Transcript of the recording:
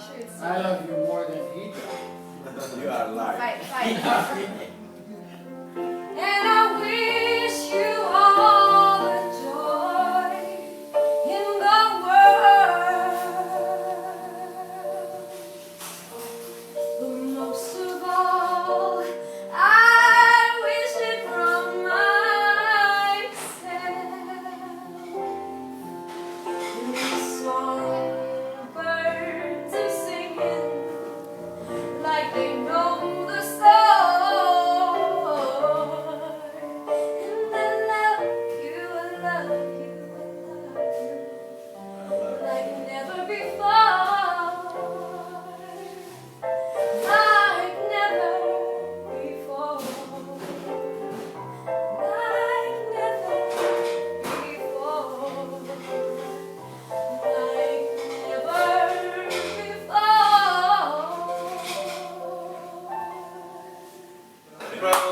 sure it's I love you more than he does. You are lying. Fight. And I wish you all the joy in the world. But most of all, I wish it from myself. Songbirds are singing like they know the song. And I love you, I love you, I love you like never before. Like never before. Like never before. Like never before. Bravo.